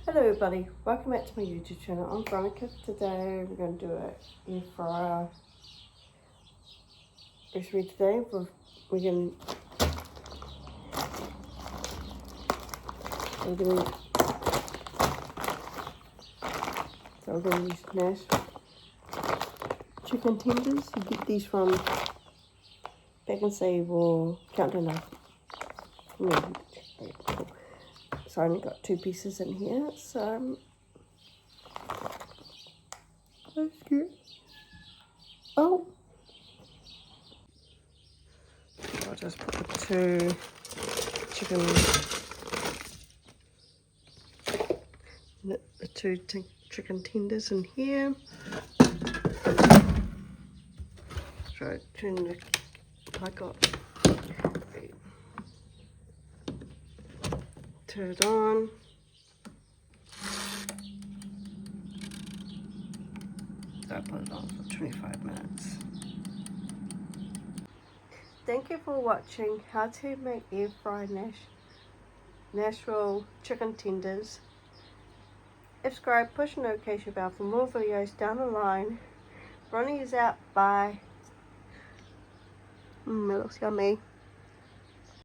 Hello everybody, welcome back to my YouTube channel. I'm Veronica. Today we're going to do an air fryer recipe today. We're going to use mashed chicken tenders. You get these from Back and Save or Countdown Up. So I only got 2 pieces in here, so that's good. Oh, I'll just put the 2 chicken tenders in here. So I got turn it on. So I put it on for 25 minutes. Thank you for watching how to make air fry natural chicken tenders. Subscribe, push the notification bell for more videos down the line. Ronnie is out. Bye. It looks yummy.